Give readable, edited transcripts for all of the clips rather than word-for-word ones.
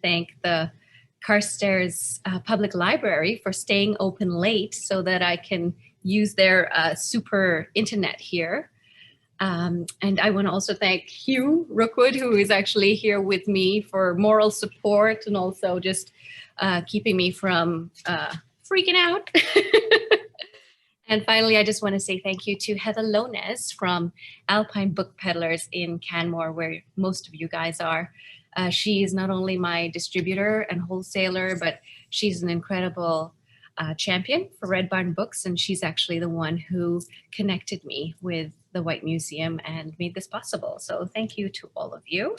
thank the Carstairs Public Library for staying open late so that I can use their super internet here. And I want to also thank Hugh Rookwood, who is actually here with me for moral support and also just keeping me from freaking out. And finally, I just want to say thank you to Heather Lones from Alpine Book Peddlers in Canmore, where most of you guys are. She is not only my distributor and wholesaler, but she's an incredible champion for Red Barn Books. And she's actually the one who connected me with the White Museum and made this possible. So thank you to all of you.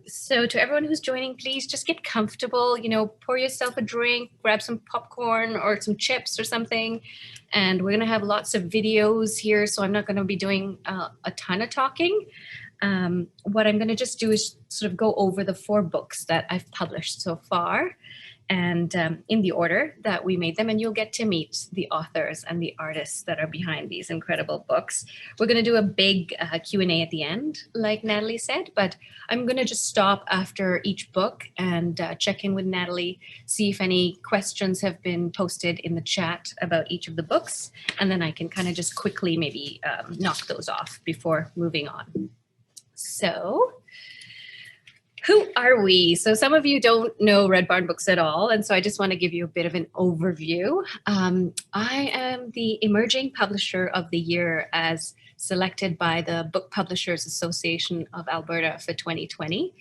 So to everyone who's joining, please just get comfortable, pour yourself a drink, grab some popcorn or some chips or something. And we're going to have lots of videos here. So I'm not going to be doing a ton of talking. What I'm going to just do is sort of go over the 4 books that I've published so far and in the order that we made them, and you'll get to meet the authors and the artists that are behind these incredible books. We're going to do a big Q&A at the end, like Natalie said, but I'm going to just stop after each book and check in with Natalie, see if any questions have been posted in the chat about each of the books, and then I can kind of just quickly maybe knock those off before moving on. So, who are we? So some of you don't know Red Barn Books at all, and so I just want to give you a bit of an overview. I am the Emerging Publisher of the Year as selected by the Book Publishers Association of Alberta for 2020,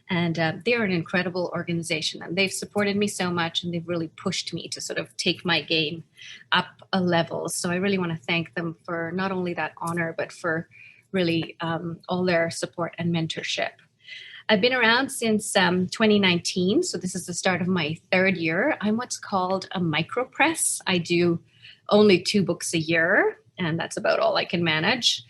and they are an incredible organization, and they've supported me so much, and they've really pushed me to sort of take my game up a level. So I really want to thank them for not only that honor, but for really all their support and mentorship. I've been around since 2019, so this is the start of my 3rd year. I'm what's called a micropress. I do only 2 books a year, and that's about all I can manage.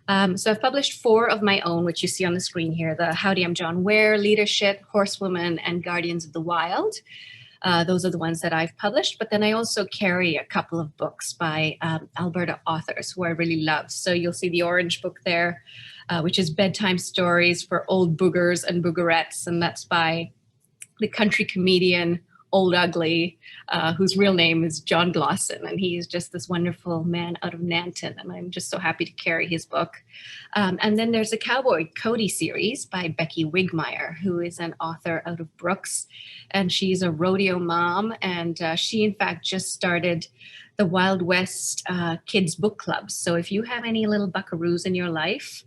So I've published 4 of my own, which you see on the screen here, the Howdy, I'm John Ware, Leadership, Horsewoman, and Guardians of the Wild. Those are the ones that I've published, but then I also carry a couple of books by Alberta authors who I really love. So you'll see the orange book there, which is Bedtime Stories for Old Boogers and Boogerettes, and that's by the country comedian Old Ugly, whose real name is John Glosson, and he is just this wonderful man out of Nanton, and I'm just so happy to carry his book. And then there's a Cowboy Cody series by Becky Wigmeyer, who is an author out of Brooks, and she's a rodeo mom, and she in fact just started the Wild West Kids Book Club. So if you have any little buckaroos in your life,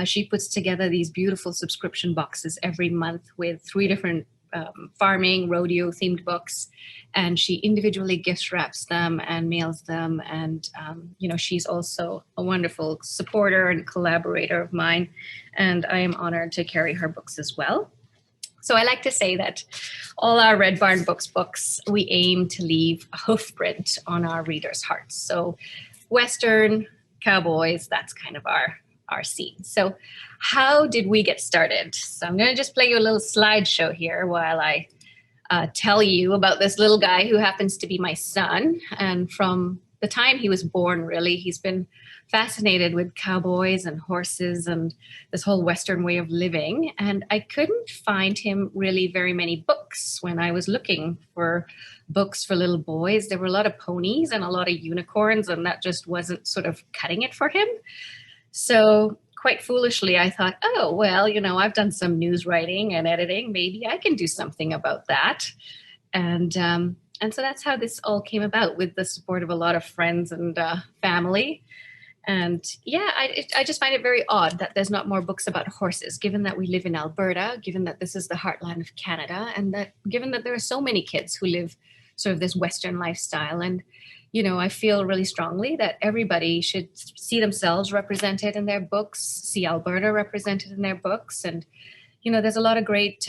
she puts together these beautiful subscription boxes every month with 3 different farming, rodeo themed books, and she individually gift wraps them and mails them. And, she's also a wonderful supporter and collaborator of mine, and I am honored to carry her books as well. So I like to say that all our Red Barn books, we aim to leave a hoof print on our readers' hearts. So Western, cowboys, that's kind of our scene. So how did we get started? So I'm going to just play you a little slideshow here while I tell you about this little guy who happens to be my son. And from the time he was born, really, he's been fascinated with cowboys and horses and this whole Western way of living. And I couldn't find him really very many books when I was looking for books for little boys. There were a lot of ponies and a lot of unicorns, and that just wasn't sort of cutting it for him. So quite foolishly, I thought, oh, well, I've done some news writing and editing. Maybe I can do something about that. And so that's how this all came about, with the support of a lot of friends and family. And yeah, I just find it very odd that there's not more books about horses, given that we live in Alberta, given that this is the heartland of Canada, and that given that there are so many kids who live sort of this Western lifestyle. And I feel really strongly that everybody should see themselves represented in their books, see Alberta represented in their books. And, there's a lot of great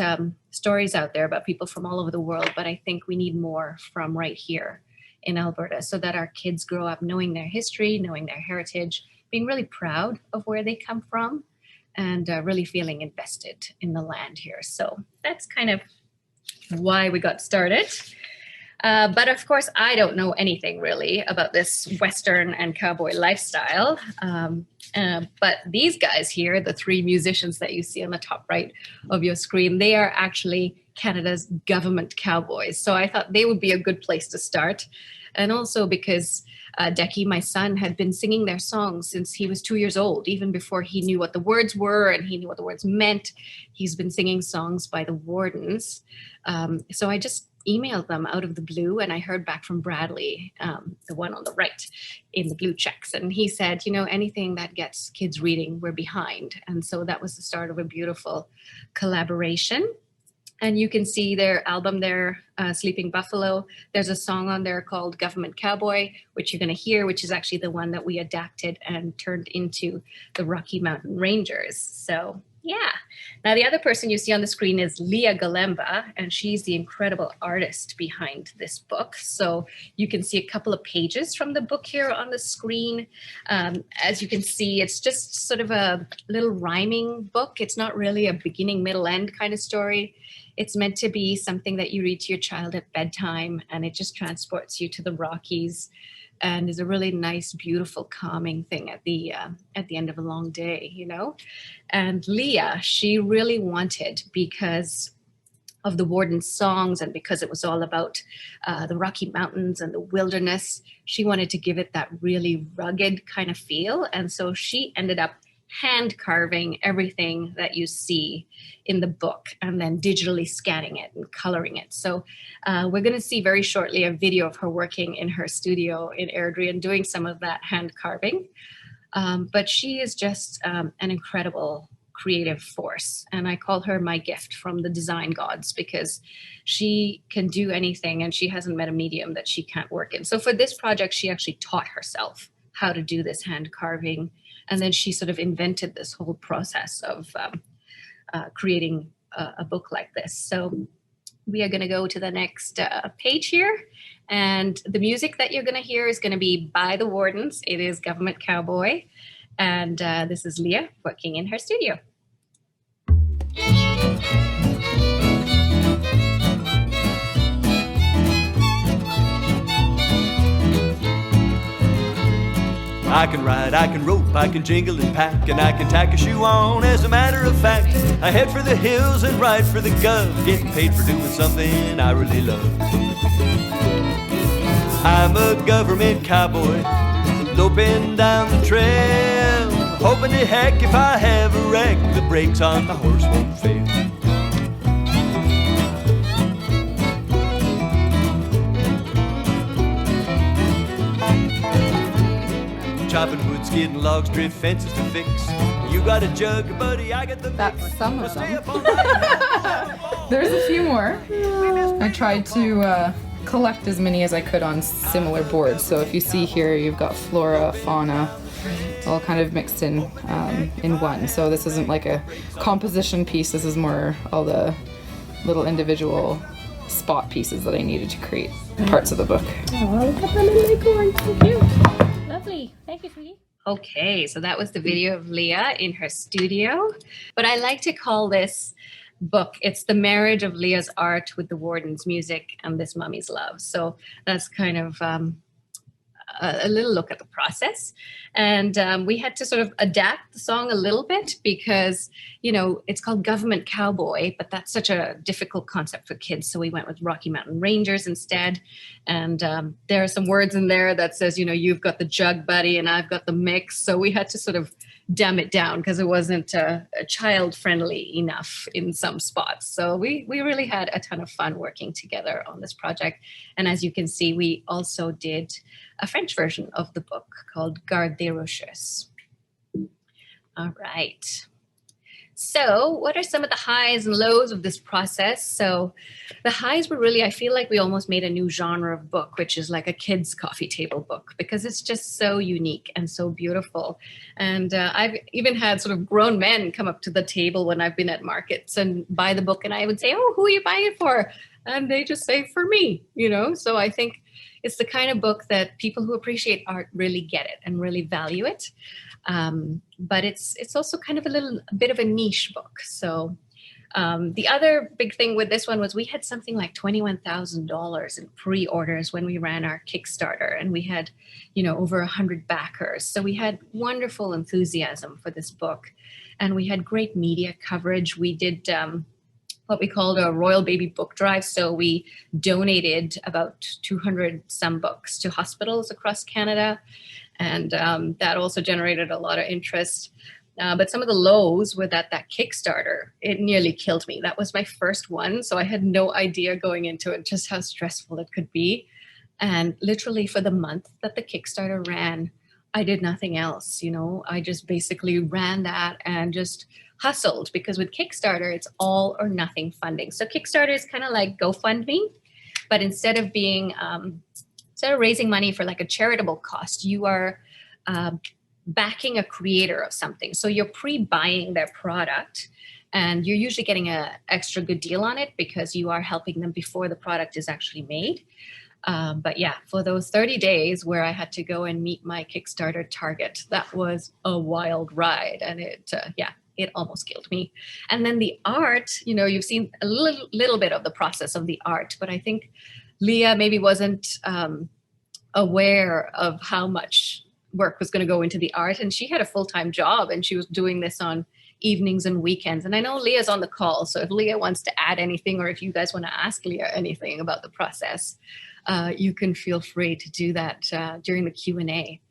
stories out there about people from all over the world, but I think we need more from right here in Alberta so that our kids grow up knowing their history, knowing their heritage, being really proud of where they come from, and really feeling invested in the land here. So that's kind of why we got started. But of course, I don't know anything really about this Western and cowboy lifestyle. But these guys here, the three musicians that you see on the top right of your screen, they are actually Canada's government cowboys. So I thought they would be a good place to start. And also because Decky, my son, had been singing their songs since he was 2 years old, even before he knew what the words were and he knew what the words meant. He's been singing songs by the Wardens. So I just emailed them out of the blue, and I heard back from Bradley, the one on the right in the blue checks. And he said, anything that gets kids reading, we're behind. And so that was the start of a beautiful collaboration. And you can see their album there, Sleeping Buffalo. There's a song on there called Government Cowboy, which you're going to hear, which is actually the one that we adapted and turned into the Rocky Mountain Rangers. So, yeah. Now, the other person you see on the screen is Leah Galemba, and she's the incredible artist behind this book. So you can see a couple of pages from the book here on the screen. As you can see, it's just sort of a little rhyming book. It's not really a beginning, middle, end kind of story. It's meant to be something that you read to your child at bedtime, and it just transports you to the Rockies and is a really nice, beautiful, calming thing at the end of a long day, And Leah, she really wanted, because of the Warden's songs and because it was all about the Rocky Mountains and the wilderness, she wanted to give it that really rugged kind of feel. And so she ended up hand carving everything that you see in the book and then digitally scanning it and coloring it. So we're going to see very shortly a video of her working in her studio in Airdrie and doing some of that hand carving. But she is just an incredible creative force. And I call her my gift from the design gods, because she can do anything and she hasn't met a medium that she can't work in. So for this project, she actually taught herself how to do this hand carving. And then she sort of invented this whole process of creating a book like this. So we are going to go to the next page here. And the music that you're going to hear is going to be by the Wardens. It is Government Cowboy. And this is Leah working in her studio. I can ride, I can rope, I can jingle and pack, and I can tack a shoe on. As a matter of fact, I head for the hills and ride for the gov, getting paid for doing something I really love. I'm a government cowboy, loping down the trail, hoping to heck if I have a wreck, the brakes on my horse won't fail. Chopping wood, skidding logs, drift fences to fix. You got a jug, buddy, I got the That's mix. some of them. There's a few more. I tried to collect as many as I could on similar boards. So if you see here, you've got flora, fauna, all kind of mixed in one. So this isn't like a composition piece. This is more all the little individual spot pieces that I needed to create parts of the book. Oh, look at them in my corn. So cute. Lovely. Thank you, sweetie. Okay, so that was the video of Leah in her studio. But I like to call this book, it's the marriage of Leah's art with the Warden's music and this mummy's love. So that's kind of a little look at the process. And we had to sort of adapt the song a little bit because, it's called Government Cowboy, but that's such a difficult concept for kids. So we went with Rocky Mountain Rangers instead. And there are some words in there that says, you've got the jug, buddy, and I've got the mix. So we had to sort of dumb it down because it wasn't child-friendly enough in some spots. So we really had a ton of fun working together on this project. And as you can see, we also did a French version of the book called Garde des Rochers. All right. So what are some of the highs and lows of this process? So the highs were really, I feel like we almost made a new genre of book, which is like a kid's coffee table book, because it's just so unique and so beautiful. And I've even had sort of grown men come up to the table when I've been at markets and buy the book, and I would say, oh, who are you buying it for? And they just say, for me, So I think it's the kind of book that people who appreciate art really get it and really value it. But it's also kind of a bit of a niche book. So The other big thing with this one was we had something like $21,000 in pre-orders when we ran our Kickstarter, and we had, over 100 backers. So we had wonderful enthusiasm for this book, and we had great media coverage. We did what we called a Royal Baby Book Drive. So we donated about 200 some books to hospitals across Canada, and that also generated a lot of interest. But some of the lows were that Kickstarter, it nearly killed me. That was my first one. So I had no idea going into it just how stressful it could be. And literally for the month that the Kickstarter ran, I did nothing else. I just basically ran that and just hustled, because with Kickstarter, it's all or nothing funding. So Kickstarter is kind of like GoFundMe, but instead of raising money for like a charitable cost, you are backing a creator of something. So you're pre-buying their product, and you're usually getting an extra good deal on it because you are helping them before the product is actually made. But yeah, for those 30 days where I had to go and meet my Kickstarter target, that was a wild ride. And it almost killed me. And then the art, you've seen a little bit of the process of the art, but I think Leah maybe wasn't aware of how much work was going to go into the art, and she had a full-time job, and she was doing this on evenings and weekends. And I know Leah's on the call, so if Leah wants to add anything, or if you guys want to ask Leah anything about the process, you can feel free to do that during the Q&A.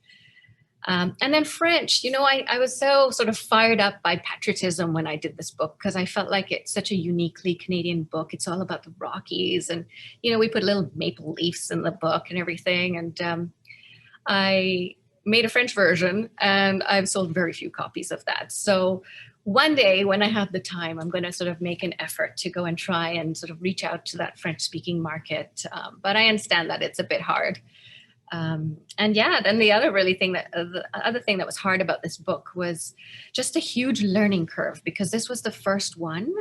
And then French, I was so sort of fired up by patriotism when I did this book, because I felt like it's such a uniquely Canadian book. It's all about the Rockies, and we put little maple leaves in the book and everything. And I made a French version, and I've sold very few copies of that. So one day when I have the time, I'm going to sort of make an effort to go and try and sort of reach out to that French-speaking market. But I understand that it's a bit hard. And then the other thing that was hard about this book was just a huge learning curve, because this was the first one.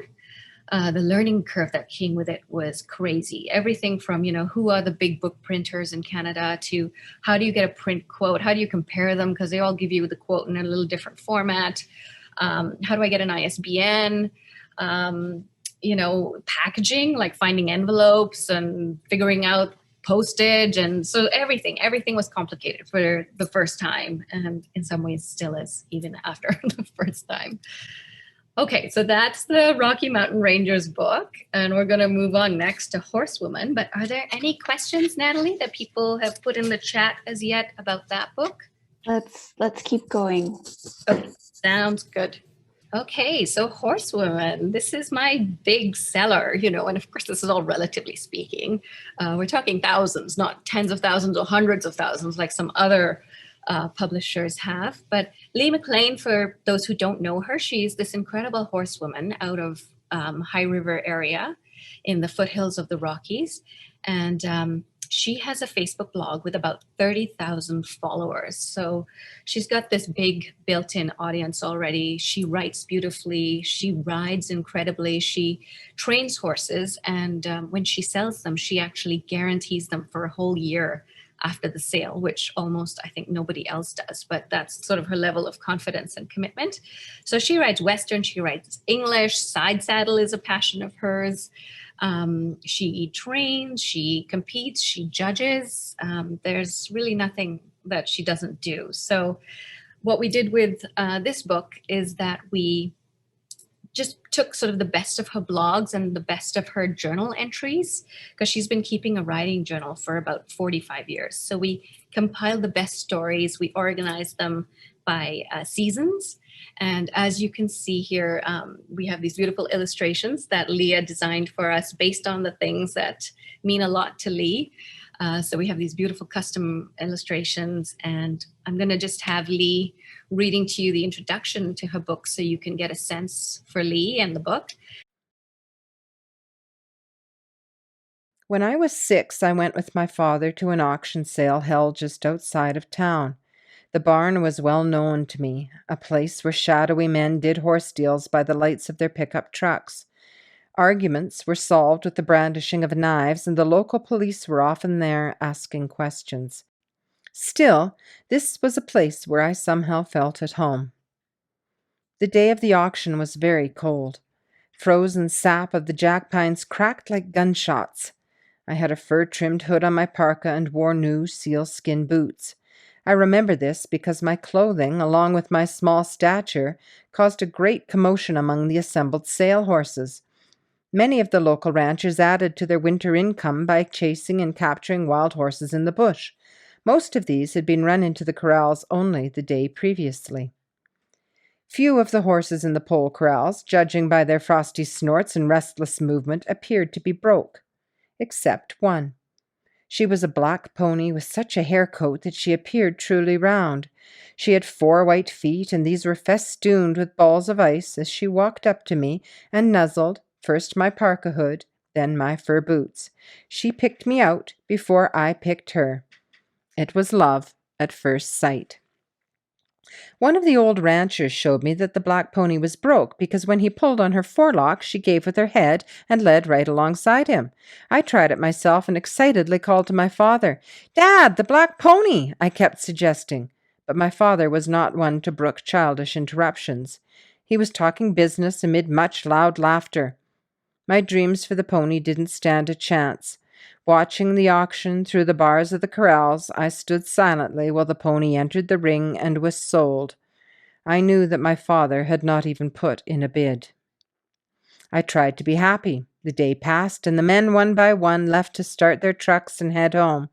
The learning curve that came with it was crazy. Everything from, who are the big book printers in Canada, to how do you get a print quote? How do you compare them? Because they all give you the quote in a little different format. How do I get an ISBN? Packaging, like finding envelopes and figuring out postage. And so everything was complicated for the first time, and in some ways still is, even after the first time. Okay, so that's the Rocky Mountain Rangers book, and we're going to move on next to Horsewoman. But are there any questions, Natalie, that people have put in the chat as yet about that book? Let's keep going. Okay, sounds good. Okay, so Horsewoman, this is my big seller, and of course this is all relatively speaking. We're talking thousands, not tens of thousands or hundreds of thousands like some other publishers have. But Lee McLean, for those who don't know her, she's this incredible horsewoman out of High River area in the foothills of the Rockies. And she has a Facebook blog with about 30,000 followers. So she's got this big built-in audience already. She writes beautifully. She rides incredibly. She trains horses. And when she sells them, she actually guarantees them for a whole year after the sale, which almost I think nobody else does, but that's sort of her level of confidence and commitment. So she writes Western, she writes English, side saddle is a passion of hers. She trains, she competes, she judges. There's really nothing that she doesn't do. So what we did with this book is that we just took sort of the best of her blogs and the best of her journal entries, because she's been keeping a writing journal for about 45 years. So we compiled the best stories, we organized them by seasons. And as you can see here, we have these beautiful illustrations that Leah designed for us based on the things that mean a lot to Lee. So we have these beautiful custom illustrations, and I'm going to just have Lee reading to you the introduction to her book so you can get a sense for Lee and the book. When I was 6, I went with my father to an auction sale held just outside of town. The barn was well known to me, a place where shadowy men did horse deals by the lights of their pickup trucks. Arguments were solved with the brandishing of knives, and the local police were often there asking questions. Still, this was a place where I somehow felt at home. The day of the auction was very cold. frozen sap of the jack pines cracked like gunshots. I had a fur-trimmed hood on my parka and wore new sealskin boots. I remember this because my clothing, along with my small stature, caused a great commotion among the assembled sale horses. Many of the local ranchers added to their winter income by chasing and capturing wild horses in the bush. Most of these had been run into the corrals only the day previously. Few of the horses in the pole corrals, judging by their frosty snorts and restless movement, appeared to be broke, except one. She was a black pony with such a hair coat that she appeared truly round. She had 4 white feet, and these were festooned with balls of ice as she walked up to me and nuzzled, first my parka hood, then my fur boots. She picked me out before I picked her. It was love at first sight. One of the old ranchers showed me that the black pony was broke because when he pulled on her forelock, she gave with her head and led right alongside him. I tried it myself and excitedly called to my father. "Dad, the black pony," I kept suggesting. But my father was not one to brook childish interruptions. He was talking business amid much loud laughter. My dreams for the pony didn't stand a chance. Watching the auction through the bars of the corrals, I stood silently while the pony entered the ring and was sold. I knew that my father had not even put in a bid. I tried to be happy. The day passed, and the men one by one left to start their trucks and head home.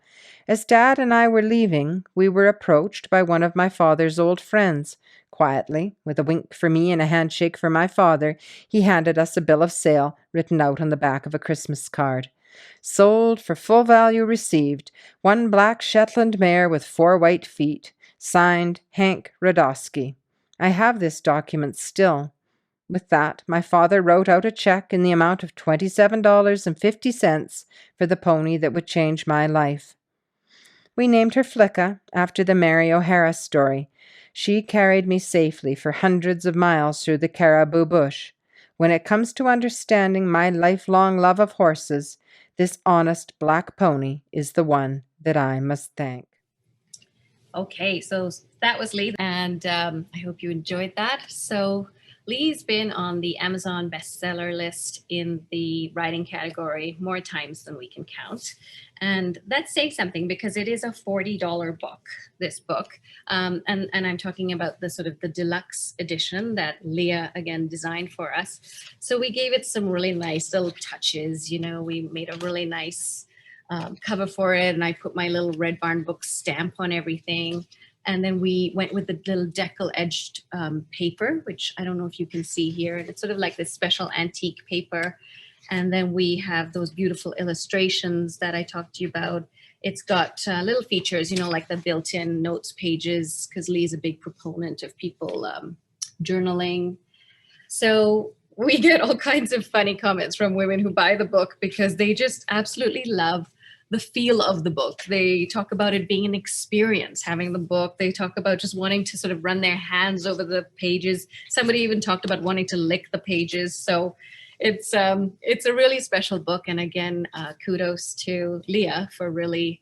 As Dad and I were leaving, we were approached by one of my father's old friends. Quietly, with a wink for me and a handshake for my father, he handed us a bill of sale written out on the back of a Christmas card. Sold for full value received, 1 black Shetland mare with 4 white feet, signed Hank Radosky. I have this document still. With that, my father wrote out a check in the amount of $27.50 for the pony that would change my life. We named her Flicka after the Mary O'Hara story. She carried me safely for hundreds of miles through the caribou bush. When it comes to understanding my lifelong love of horses, this honest black pony is the one that I must thank. Okay, so that was Lee, and I hope you enjoyed that. So Lee's been on the Amazon bestseller list in the writing category more times than we can count. And that's saying something because it is a $40 book, this book. And I'm talking about the sort of the deluxe edition that Leah, again, designed for us. So we gave it some really nice little touches. You know, we made a really nice cover for it, and I put my little Red Barn Book stamp on everything. And then we went with the little decal-edged paper, which I don't know if you can see here. It's sort of like this special antique paper. And then we have those beautiful illustrations that I talked to you about. It's got little features, you know, like the built-in notes pages, because Lee's a big proponent of people journaling. So we get all kinds of funny comments from women who buy the book because they just absolutely love the feel of the book. They talk about it being an experience, having the book. They talk about just wanting to sort of run their hands over the pages. Somebody even talked about wanting to lick the pages. So it's a really special book. And again, kudos to Leah for really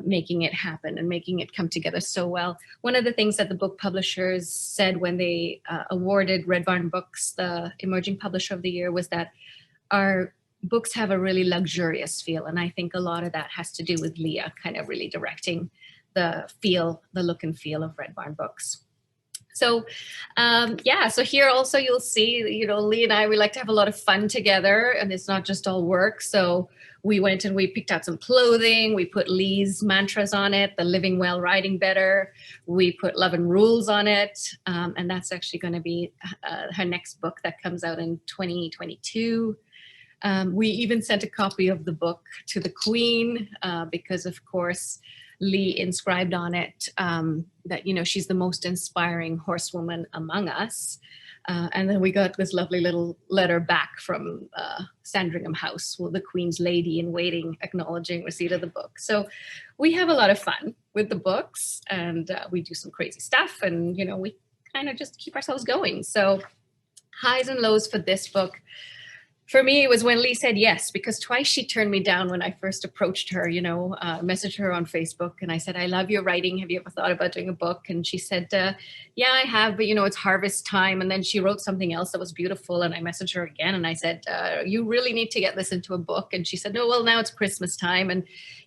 making it happen and making it come together so well. One of the things that the book publishers said when they awarded Red Barn Books the Emerging Publisher of the Year was that our books have a really luxurious feel. And I think a lot of that has to do with Leah kind of really directing the look and feel of Red Barn Books. So, so here also you'll see, you know, Lee and I, we like to have a lot of fun together, and it's not just all work. So we went and we picked out some clothing. We put Lee's mantras on it, the living well, riding better. We put love and rules on it. And that's actually going to be her next book that comes out in 2022. We even sent a copy of the book to the Queen because, of course, Lee inscribed on it that, you know, she's the most inspiring horsewoman among us. And then we got this lovely little letter back from Sandringham House, well, the Queen's lady in waiting, acknowledging receipt of the book. So we have a lot of fun with the books, and we do some crazy stuff, and, you know, we kind of just keep ourselves going. So highs and lows for this book. for me, it was when Lee said yes, because twice she turned me down when I first approached her, messaged her on Facebook. And I said, I love your writing. Have you ever thought about doing a book? And she said, yeah, I have, but it's harvest time. And then she wrote something else that was beautiful. And I messaged her again. And I said, you really need to get this into a book. And she said, no, well, now it's Christmas time. And,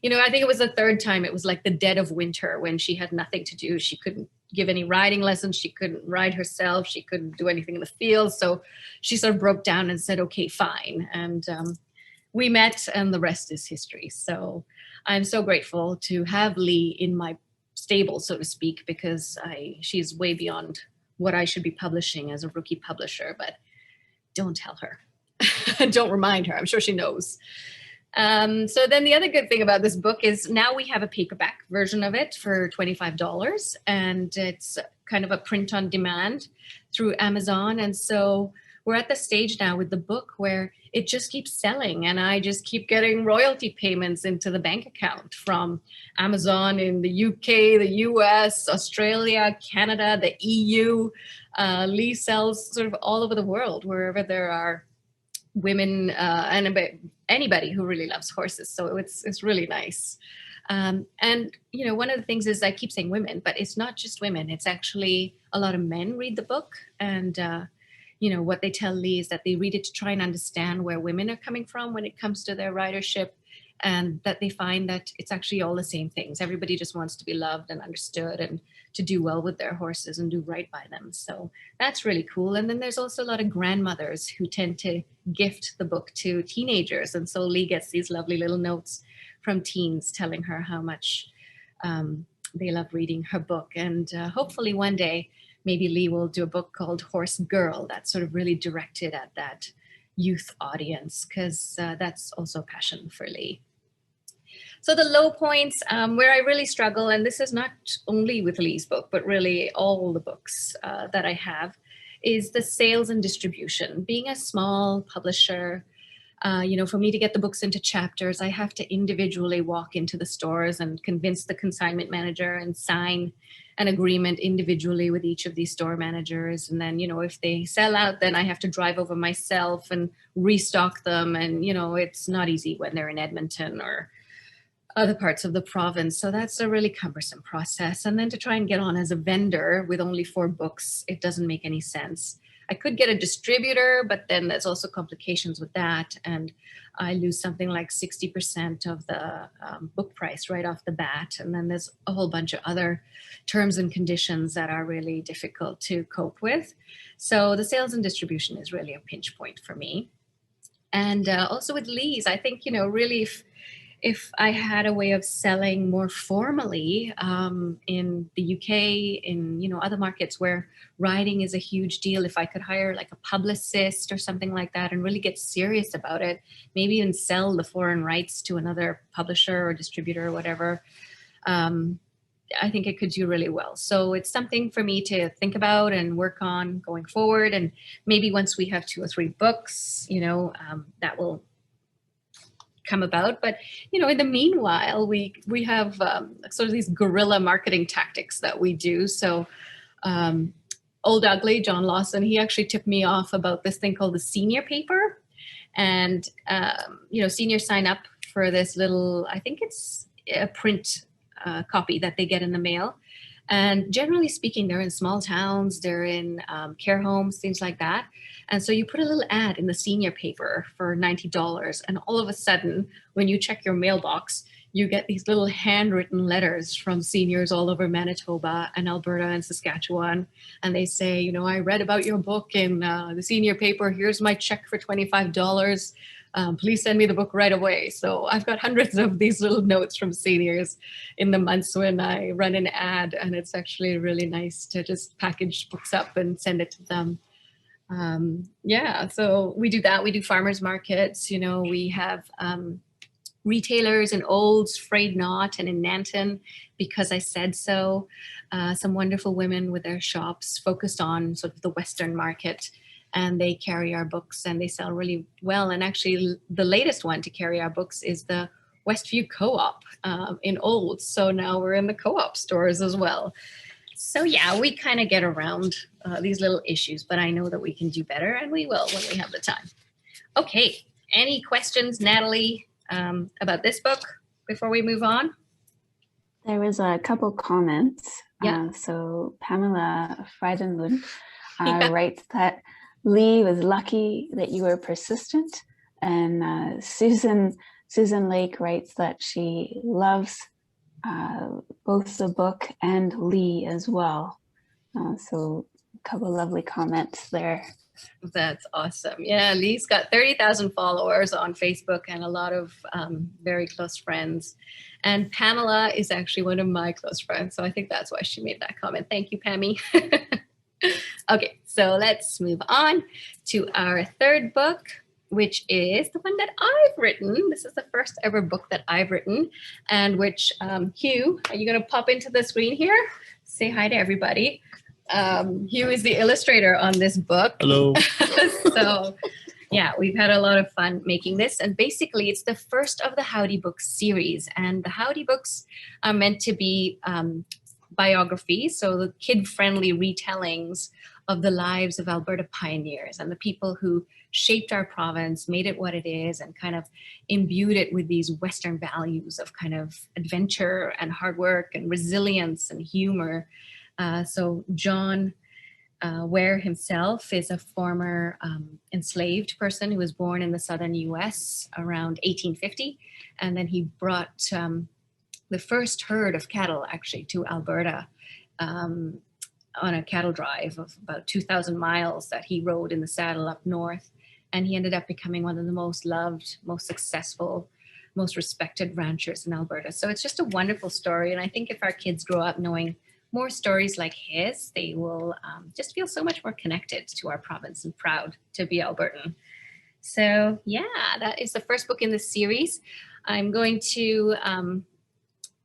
I think it was the third time. It was like the dead of winter when she had nothing to do. She couldn't give any riding lessons. She couldn't ride herself. She couldn't do anything in the field. So she sort of broke down and said, okay, fine. And we met, and the rest is history. So I'm so grateful to have Lee in my stable, so to speak, because she's way beyond what I should be publishing as a rookie publisher, but don't tell her. Don't remind her. I'm sure she knows. So then the other good thing about this book is now we have a paperback version of it for $25, and it's kind of a print on demand through Amazon. And so we're at the stage now with the book where it just keeps selling, and I just keep getting royalty payments into the bank account from Amazon in the UK, the US, Australia, Canada, the EU. Lee sells sort of all over the world, wherever there are women and anybody who really loves horses. So it's really nice. And, one of the things is I keep saying women, but it's not just women. It's actually a lot of men read the book. And, what they tell Lee is that they read it to try and understand where women are coming from when it comes to their ridership, and that they find that it's actually all the same things. Everybody just wants to be loved and understood and to do well with their horses and do right by them. So that's really cool. And then there's also a lot of grandmothers who tend to gift the book to teenagers. And so Lee gets these lovely little notes from teens telling her how much they love reading her book. And hopefully one day, maybe Lee will do a book called Horse Girl that's sort of really directed at that youth audience, because that's also a passion for Lee. So the low points where I really struggle, and this is not only with Lee's book, but really all the books that I have, is the sales and distribution. Being a small publisher, for me to get the books into chapters, I have to individually walk into the stores and convince the consignment manager and sign an agreement individually with each of these store managers. And then, if they sell out, then I have to drive over myself and restock them. And, it's not easy when they're in Edmonton or other parts of the province. So that's a really cumbersome process. And then to try and get on as a vendor with only 4 books, it doesn't make any sense. I could get a distributor, but then there's also complications with that. And I lose something like 60% of the book price right off the bat. And then there's a whole bunch of other terms and conditions that are really difficult to cope with. So the sales and distribution is really a pinch point for me. And also with Lee's, I think, really if I had a way of selling more formally in the UK, in other markets where riding is a huge deal, if I could hire like a publicist or something like that and really get serious about it, maybe even sell the foreign rights to another publisher or distributor or whatever, I think it could do really well. So it's something for me to think about and work on going forward. And maybe once we have 2 or 3 books, that will come about. But in the meanwhile, we have sort of these guerrilla marketing tactics that we do. So Old Ugly, John Lawson, he actually tipped me off about this thing called the senior paper. And seniors sign up for this little, I think it's a print copy that they get in the mail. And generally speaking, they're in small towns, they're in care homes, things like that. And so you put a little ad in the senior paper for $90. And all of a sudden, when you check your mailbox, you get these little handwritten letters from seniors all over Manitoba and Alberta and Saskatchewan. And they say, I read about your book in the senior paper. Here's my check for $25. Please send me the book right away. So I've got hundreds of these little notes from seniors in the months when I run an ad, and it's actually really nice to just package books up and send it to them. So we do that. We do farmers markets. We have retailers in Olds, Frayed Knot, and in Nanton, Because I Said So. Some wonderful women with their shops focused on sort of the Western market. And they carry our books and they sell really well. And actually the latest one to carry our books is the Westview Co-op in Olds. So now we're in the co-op stores as well. So yeah, we kind of get around these little issues, but I know that we can do better, and we will when we have the time. Okay, any questions, Natalie, about this book before we move on? There was a couple comments. Yeah. So Pamela Friedenlund writes that Lee was lucky that you were persistent. And Susan Lake writes that she loves both the book and Lee as well. So a couple lovely comments there. That's awesome. Yeah, Lee's got 30,000 followers on Facebook and a lot of very close friends. And Pamela is actually one of my close friends. So I think that's why she made that comment. Thank you, Pammy. Okay, so let's move on to our third book, which is the one that I've written. This is the first ever book that I've written, and which, Hugh, are you going to pop into the screen here? Say hi to everybody. Hugh is the illustrator on this book. Hello. So yeah, we've had a lot of fun making this. And basically it's the first of the Howdy books series. And the Howdy books are meant to be biographies, so the kid-friendly retellings of the lives of Alberta pioneers and the people who shaped our province, made it what it is, and kind of imbued it with these Western values of kind of adventure and hard work and resilience and humor. So John Ware himself is a former enslaved person who was born in the southern US around 1850. And then he brought the first herd of cattle actually to Alberta on a cattle drive of about 2,000 miles that he rode in the saddle up north. And he ended up becoming one of the most loved, most successful, most respected ranchers in Alberta. So it's just a wonderful story. And I think if our kids grow up knowing more stories like his, they will just feel so much more connected to our province and proud to be Albertan. So yeah, that is the first book in this series. I'm going to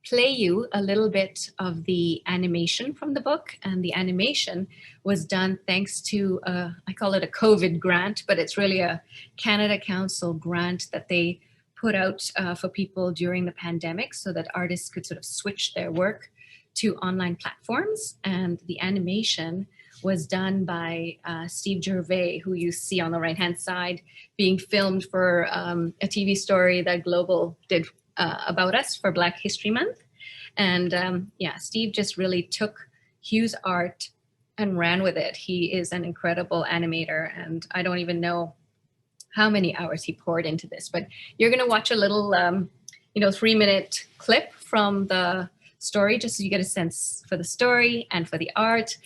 play you a little bit of the animation from the book. And the animation was done thanks to, I call it a COVID grant, but it's really a Canada Council grant that they put out for people during the pandemic so that artists could sort of switch their work to online platforms. And the animation was done by Steve Gervais, who you see on the right-hand side, being filmed for a TV story that Global did about us for Black History Month. And yeah, Steve just really took Hugh's art and ran with it. He is an incredible animator, and I don't even know how many hours he poured into this, but you're gonna watch a little 3-minute clip from the story, just so you get a sense for the story and for the art.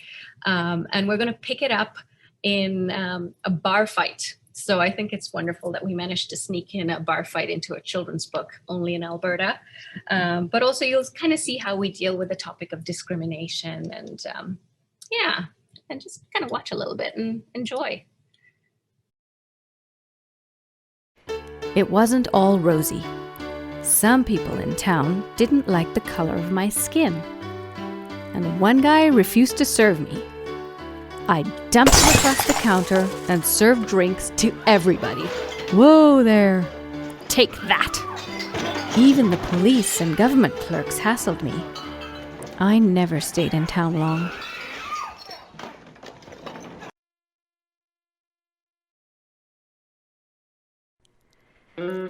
And we're going to pick it up in a bar fight. So I think it's wonderful that we managed to sneak in a bar fight into a children's book only in Alberta. But also you'll kind of see how we deal with the topic of discrimination and yeah, and just kind of watch a little bit and enjoy. It wasn't all rosy. Some people in town didn't like the color of my skin, and one guy refused to serve me. I dumped him across the counter and served drinks to everybody. Whoa there! Take that! Even the police and government clerks hassled me. I never stayed in town long.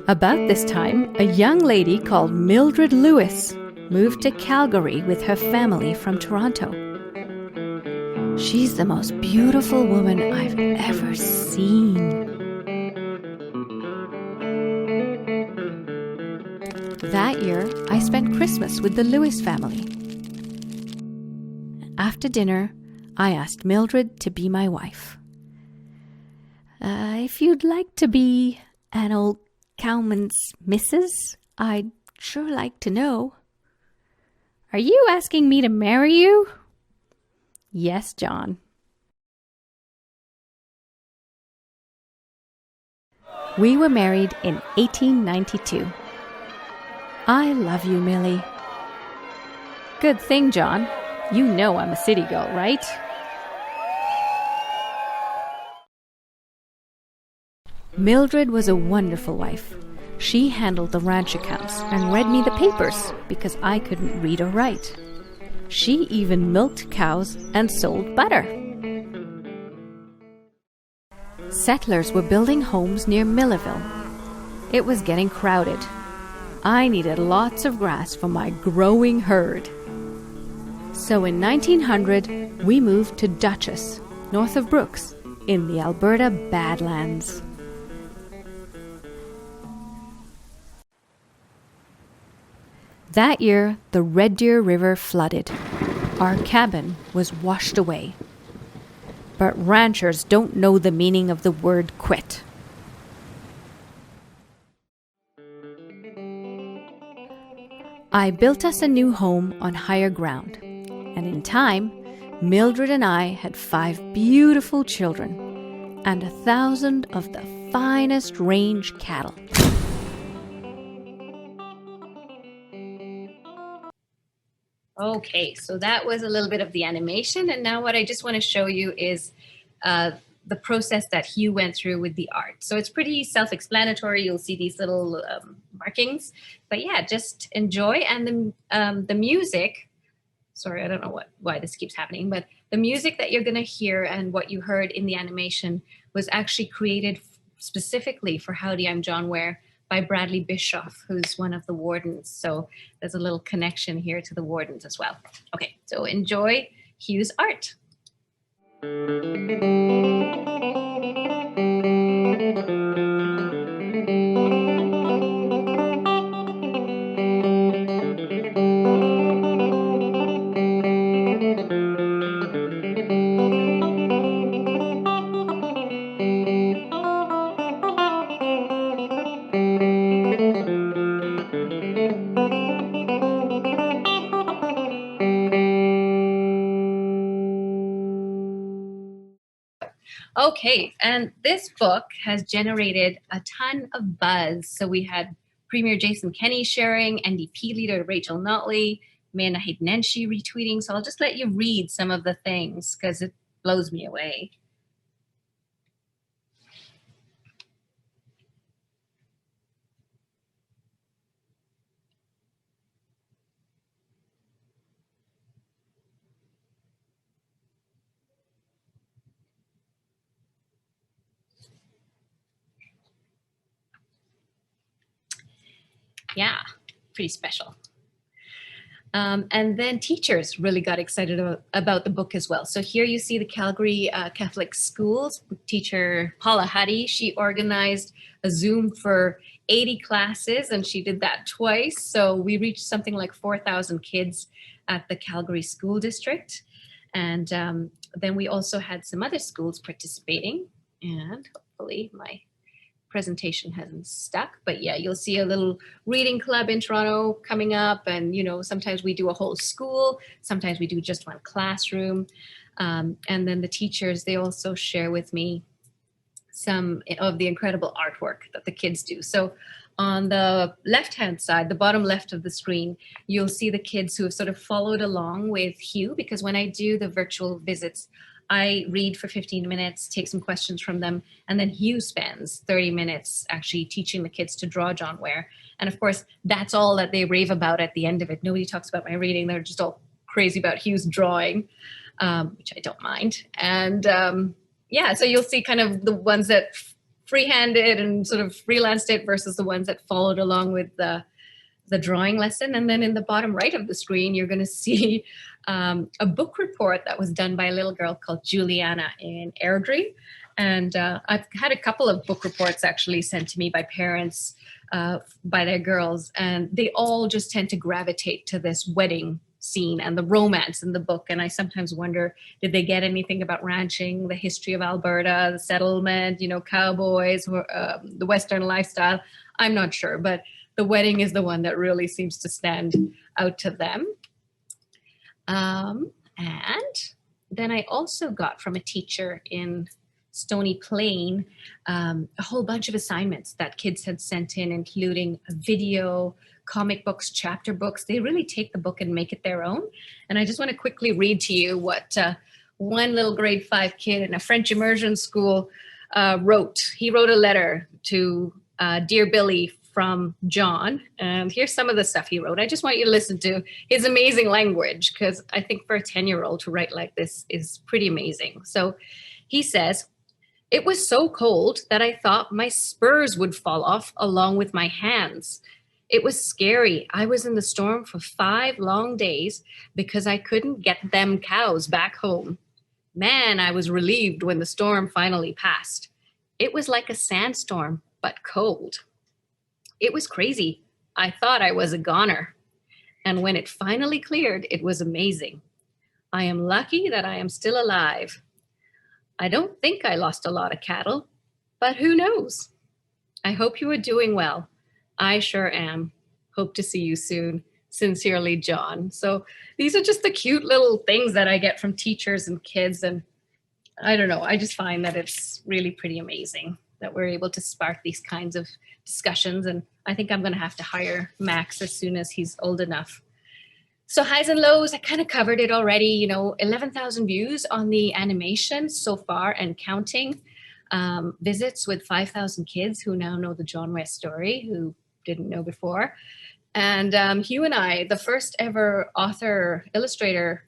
About this time, a young lady called Mildred Lewis moved to Calgary with her family from Toronto. She's the most beautiful woman I've ever seen. That year, I spent Christmas with the Lewis family. After dinner, I asked Mildred to be my wife. If you'd like to be an old cowman's missus, I'd sure like to know. Are you asking me to marry you? Yes, John. We were married in 1892. I love you, Millie. Good thing, John. You know I'm a city girl, right? Mildred was a wonderful wife. She handled the ranch accounts and read me the papers because I couldn't read or write. She even milked cows and sold butter. Settlers were building homes near Millerville. It was getting crowded. I needed lots of grass for my growing herd. So in 1900, we moved to Dutchess, north of Brooks, in the Alberta Badlands. That year, the Red Deer River flooded. Our cabin was washed away. But ranchers don't know the meaning of the word quit. I built us a new home on higher ground, and in time, Mildred and I had 5 beautiful children and 1,000 of the finest range cattle. Okay, so that was a little bit of the animation, and now what I just want to show you is the process that Hugh went through with the art. So it's pretty self-explanatory. You'll see these little markings, but yeah, just enjoy. And the music, sorry, I don't know why this keeps happening, but the music that you're going to hear and what you heard in the animation was actually created specifically for Howdy, I'm John Ware by Bradley Bischoff, who's one of the wardens. So there's a little connection here to the wardens as well. Okay, so enjoy Hugh's art. Okay, and this book has generated a ton of buzz. So we had Premier Jason Kenney sharing, NDP leader Rachel Notley, Amanda Hayden-Nenshi retweeting. So I'll just let you read some of the things because it blows me away. Yeah, pretty special. And then teachers really got excited about the book as well. So here you see the Calgary Catholic Schools teacher, Paula Howdy. She organized a Zoom for 80 classes, and she did that twice. So we reached something like 4,000 kids at the Calgary School District. And then we also had some other schools participating, and hopefully my presentation hasn't stuck, but yeah, you'll see a little reading club in Toronto coming up, and sometimes we do a whole school, sometimes we do just one classroom, and then the teachers, they also share with me some of the incredible artwork that the kids do. So on the left-hand side, the bottom left of the screen, you'll see the kids who have sort of followed along with Hugh, because when I do the virtual visits, I read for 15 minutes, take some questions from them, and then Hugh spends 30 minutes actually teaching the kids to draw John Ware. And of course, that's all that they rave about at the end of it. Nobody talks about my reading. They're just all crazy about Hugh's drawing, which I don't mind. And yeah, so you'll see kind of the ones that freehanded and sort of freelanced it versus the ones that followed along with the drawing lesson. And then in the bottom right of the screen, you're going to see a book report that was done by a little girl called Juliana in Airdrie. And I've had a couple of book reports actually sent to me by parents, by their girls, and they all just tend to gravitate to this wedding scene and the romance in the book. And I sometimes wonder, did they get anything about ranching, the history of Alberta, the settlement, cowboys, the Western lifestyle? I'm not sure, but the wedding is the one that really seems to stand out to them. And then I also got from a teacher in Stony Plain a whole bunch of assignments that kids had sent in, including a video, comic books, chapter books. They really take the book and make it their own. And I just want to quickly read to you what one little grade 5 kid in a French immersion school wrote. He wrote a letter to Dear Billy from John, and here's some of the stuff he wrote. I just want you to listen to his amazing language, because I think for a 10-year-old to write like this is pretty amazing. So he says, It was so cold that I thought my spurs would fall off along with my hands. It was scary. I was in the storm for 5 long days because I couldn't get them cows back home. Man, I was relieved when the storm finally passed. It was like a sandstorm, but cold. It was crazy. I thought I was a goner. And when it finally cleared, it was amazing. I am lucky that I am still alive. I don't think I lost a lot of cattle, but who knows? I hope you are doing well. I sure am. Hope to see you soon. Sincerely, John. So these are just the cute little things that I get from teachers and kids. And I don't know, I just find that it's really pretty amazing that we're able to spark these kinds of discussions. And I think I'm going to have to hire Max as soon as he's old enough. So highs and lows, I kind of covered it already, 11,000 views on the animation so far and counting. Visits with 5,000 kids who now know the John Ware story, who didn't know before. And Hugh and I, the first ever author illustrator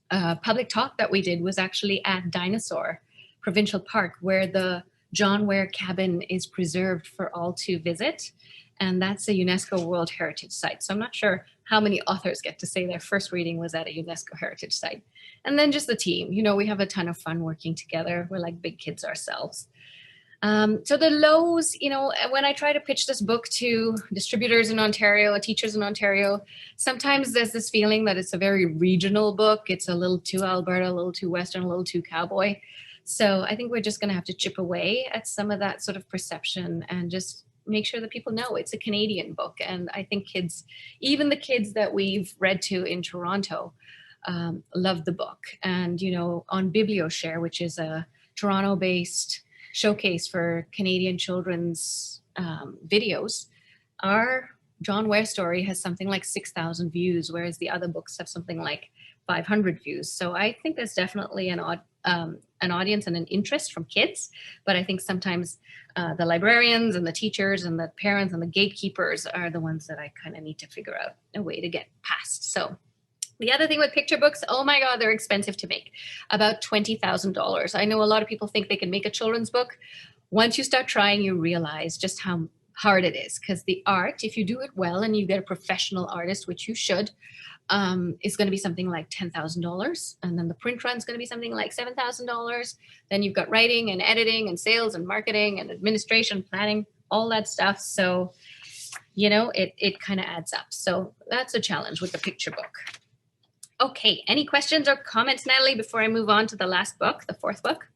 public talk that we did was actually at Dinosaur Provincial Park, where the John Ware cabin is preserved for all to visit. And that's a UNESCO World Heritage Site. So I'm not sure how many authors get to say their first reading was at a UNESCO Heritage Site. And then just the team, we have a ton of fun working together. We're like big kids ourselves. So the lows, when I try to pitch this book to distributors in Ontario, teachers in Ontario, sometimes there's this feeling that it's a very regional book. It's a little too Alberta, a little too Western, a little too cowboy. So I think we're just going to have to chip away at some of that sort of perception and just make sure that people know it's a Canadian book. And I think kids, even the kids that we've read to in Toronto, love the book. And, on BiblioShare, which is a Toronto-based showcase for Canadian children's videos, our John Ware story has something like 6,000 views, whereas the other books have something like 500 views. So I think there's definitely an audience and an interest from kids, but I think sometimes the librarians and the teachers and the parents and the gatekeepers are the ones that I kind of need to figure out a way to get past. So the other thing with picture books, oh my God, they're expensive to make, about $20,000. I know a lot of people think they can make a children's book. Once you start trying, you realize just how hard it is, because the art, if you do it well and you get a professional artist, which you should, is going to be something like $10,000. And then the print run is going to be something like $7,000. Then you've got writing and editing and sales and marketing and administration, planning, all that stuff. So, it kind of adds up. So that's a challenge with the picture book. Okay, any questions or comments, Natalie, before I move on to the last book, the fourth book?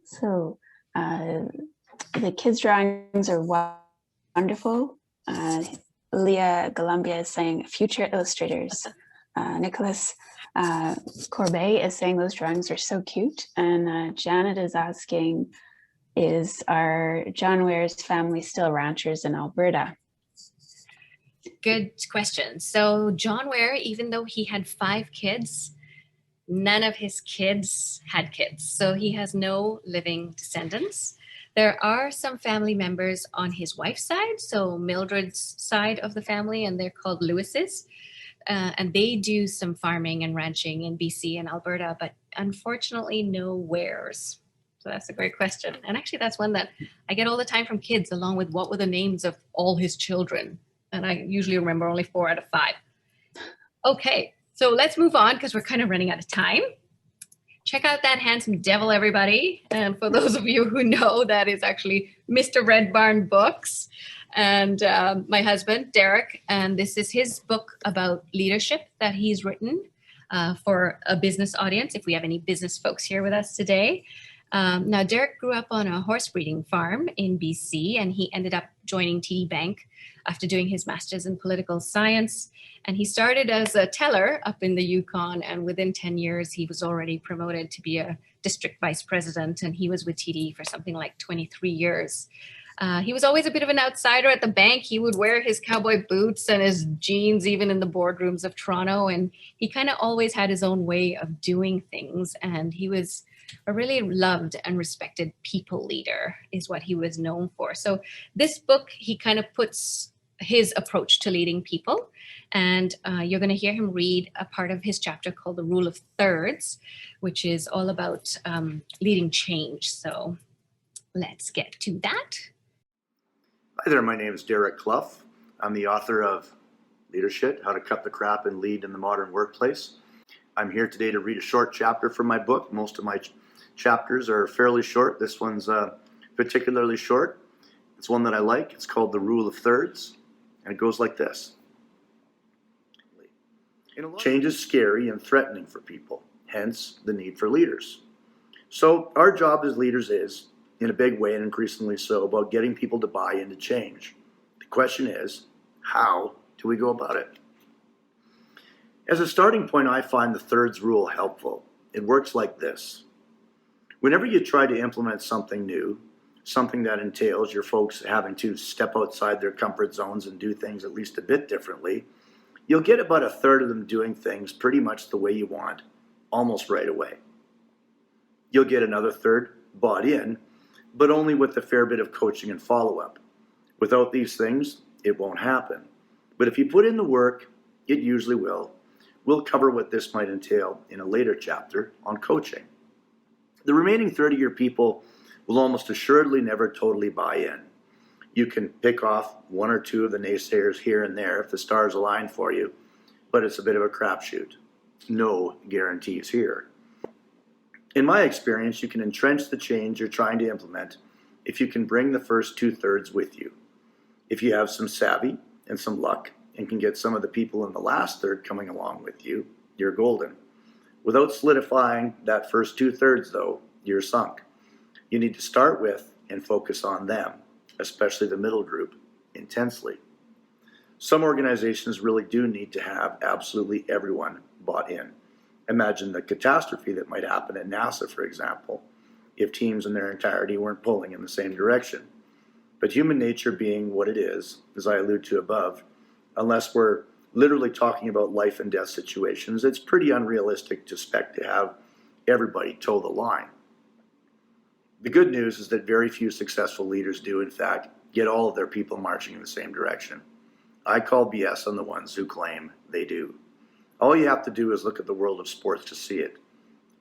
So the kids' drawings are wonderful. Leah Columbia is saying future illustrators. Nicholas Corbet is saying those drawings are so cute. And Janet is asking, are John Ware's family still ranchers in Alberta? Good question. So John Ware, even though he had 5 kids, none of his kids had kids. So he has no living descendants. There are some family members on his wife's side, so Mildred's side of the family, and they're called Lewis's. And they do some farming and ranching in BC and Alberta, but unfortunately no Wares. So that's a great question. And actually that's one that I get all the time from kids, along with what were the names of all his children. And I usually remember only 4 out of 5. Okay, so let's move on because we're kind of running out of time. Check out that handsome devil, everybody. And for those of you who know, that is actually Mr. Red Barn Books and my husband, Derek. And this is his book about leadership that he's written for a business audience, if we have any business folks here with us today. Now, Derek grew up on a horse breeding farm in BC, and he ended up joining TD Bank after doing his master's in political science. And he started as a teller up in the Yukon, and within 10 years, he was already promoted to be a district vice president, and he was with TD for something like 23 years. He was always a bit of an outsider at the bank. He would wear his cowboy boots and his jeans even in the boardrooms of Toronto, and he kind of always had his own way of doing things, and he was a really loved and respected people leader is what he was known for. So this book, he kind of puts his approach to leading people, and you're going to hear him read a part of his chapter called The Rule of Thirds, which is all about leading change. So let's get to that. Hi there, my name is Derek Clough. I'm the author of Leadersh, How to Cut the Crap and Lead in the Modern Workplace. I'm here today to read a short chapter from my book. Most of my chapters are fairly short. This one's particularly short. It's one that I like. It's called The Rule of Thirds, and it goes like this. Change is scary and threatening for people, hence the need for leaders. So our job as leaders is, in a big way and increasingly so, about getting people to buy into change. The question is, how do we go about it? As a starting point, I find the thirds rule helpful. It works like this. Whenever you try to implement something new, something that entails your folks having to step outside their comfort zones and do things at least a bit differently, you'll get about a third of them doing things pretty much the way you want, almost right away. You'll get another third bought in, but only with a fair bit of coaching and follow-up. Without these things, it won't happen. But if you put in the work, it usually will. We'll cover what this might entail in a later chapter on coaching. The remaining third of your people will almost assuredly never totally buy in. You can pick off one or two of the naysayers here and there if the stars align for you, but it's a bit of a crapshoot. No guarantees here. In my experience, you can entrench the change you're trying to implement if you can bring the first 2/3 with you. If you have some savvy and some luck and can get some of the people in the last third coming along with you, you're golden. Without solidifying that first 2/3 though, you're sunk. You need to start with and focus on them, especially the middle group, intensely. Some organizations really do need to have absolutely everyone bought in. Imagine the catastrophe that might happen at NASA, for example, if teams in their entirety weren't pulling in the same direction. But human nature being what it is, as I allude to above, unless we're literally talking about life and death situations, it's pretty unrealistic to expect to have everybody toe the line. The good news is that very few successful leaders do, in fact, get all of their people marching in the same direction. I call BS on the ones who claim they do. All you have to do is look at the world of sports to see it.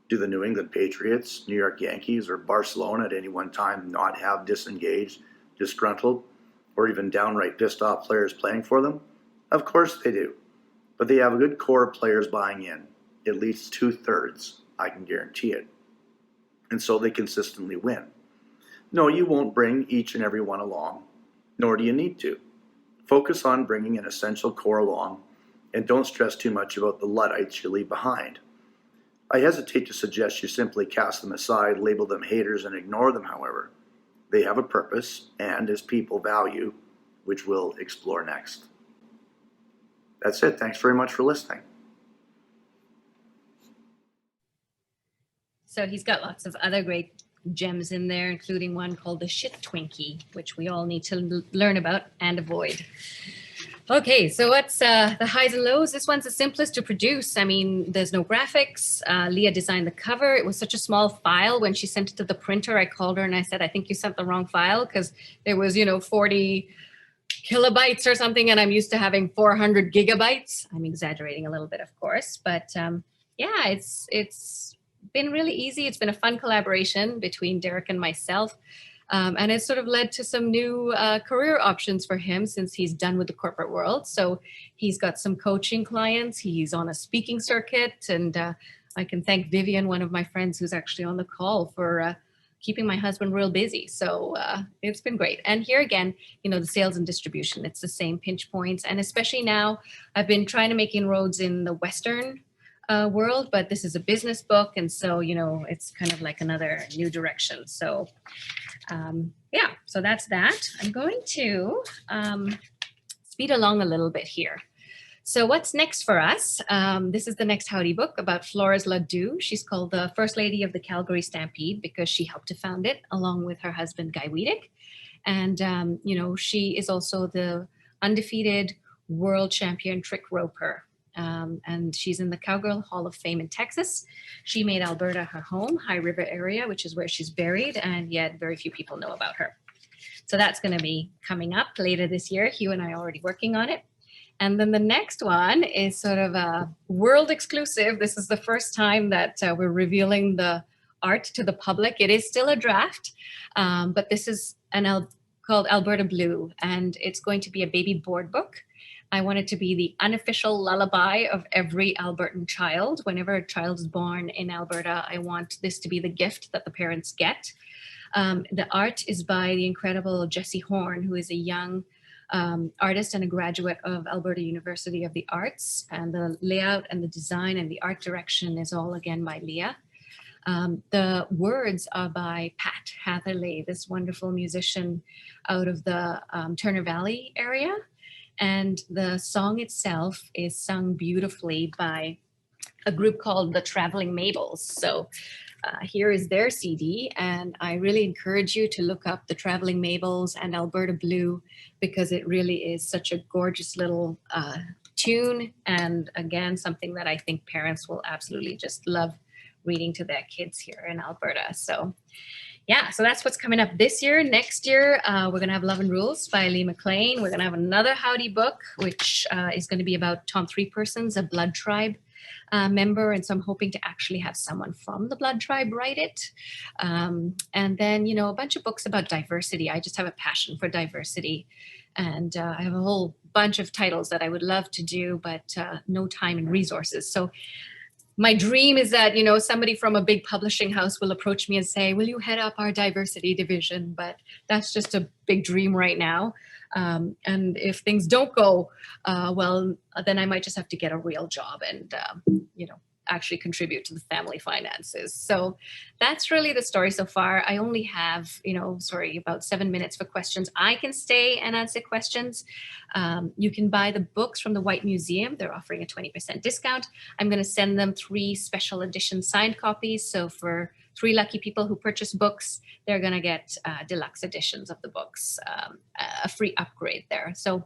Do the New England Patriots, New York Yankees, or Barcelona at any one time not have disengaged, disgruntled, or even downright pissed off players playing for them? Of course they do. But they have a good core of players buying in, at least 2/3, I can guarantee it. And so they consistently win. No, you won't bring each and every one along, nor do you need to. Focus on bringing an essential core along, and don't stress too much about the Luddites you leave behind. I hesitate to suggest you simply cast them aside, label them haters, and ignore them, however. They have a purpose, and as people value, which we'll explore next. That's it. Thanks very much for listening. So he's got lots of other great gems in there, including one called the shit Twinkie, which we all need to learn about and avoid. Okay, so what's the highs and lows? This one's the simplest to produce. I mean, there's no graphics. Leah designed the cover. It was such a small file. When she sent it to the printer, I called her and I said, I think you sent the wrong file because it was, 40 kilobytes or something, and I'm used to having 400 gigabytes. I'm exaggerating a little bit, of course, but yeah, it's been really easy. It's been a fun collaboration between Derek and myself. And it's sort of led to some new career options for him since he's done with the corporate world. So he's got some coaching clients. He's on a speaking circuit. And I can thank Vivian, one of my friends who's actually on the call, for keeping my husband real busy. So it's been great. And here again, the sales and distribution, it's the same pinch points. And especially now, I've been trying to make inroads in the Western world, but this is a business book. And so, it's kind of like another new direction. So yeah, so that's that. I'm going to speed along a little bit here. So what's next for us? This is the next Howdy book about Flores Ladue. She's called the First Lady of the Calgary Stampede because she helped to found it along with her husband, Guy Wiedek. And, she is also the undefeated world champion trick roper. And she's in the Cowgirl Hall of Fame in Texas. She made Alberta her home, High River area, which is where she's buried, and yet very few people know about her. So that's going to be coming up later this year. Hugh and I are already working on it. And then the next one is sort of a world exclusive. This is the first time that we're revealing the art to the public. It is still a draft, but this is called Alberta Blue, and it's going to be a baby board book. I want it to be the unofficial lullaby of every Albertan child. Whenever a child is born in Alberta, I want this to be the gift that the parents get. The art is by the incredible Jessie Horn, who is a young artist and a graduate of Alberta University of the Arts. And the layout and the design and the art direction is all again by Leah. The words are by Pat Hatherley, this wonderful musician out of the Turner Valley area. And the song itself is sung beautifully by a group called the Traveling Mabels. So here is their CD, and I really encourage you to look up the Traveling Mabels and Alberta Blue, because it really is such a gorgeous little tune, and again, something that I think parents will absolutely just love reading to their kids here in Alberta. So yeah, so that's what's coming up this year. Next year, we're going to have Love and Rules by Lee McLean. We're going to have another Howdy book, which is going to be about Tom Three Persons, a blood tribe member. And so I'm hoping to actually have someone from the blood tribe write it. And then, you know, a bunch of books about diversity. I just have a passion for diversity. And I have a whole bunch of titles that I would love to do, but no time and resources. So my dream is that, you know, somebody from a big publishing house will approach me and say, will you head up our diversity division? But that's just a big dream right now. And if things don't go well, then I might just have to get a real job and, you know, actually contribute to the family finances. So that's really the story so far. I only have, you know, about 7 minutes for questions. I can stay and answer questions. You can buy the books from the White Museum. They're offering a 20% discount. I'm going to send them 3 special edition signed copies. So for 3 lucky people who purchase books, they're going to get deluxe editions of the books, a free upgrade there. So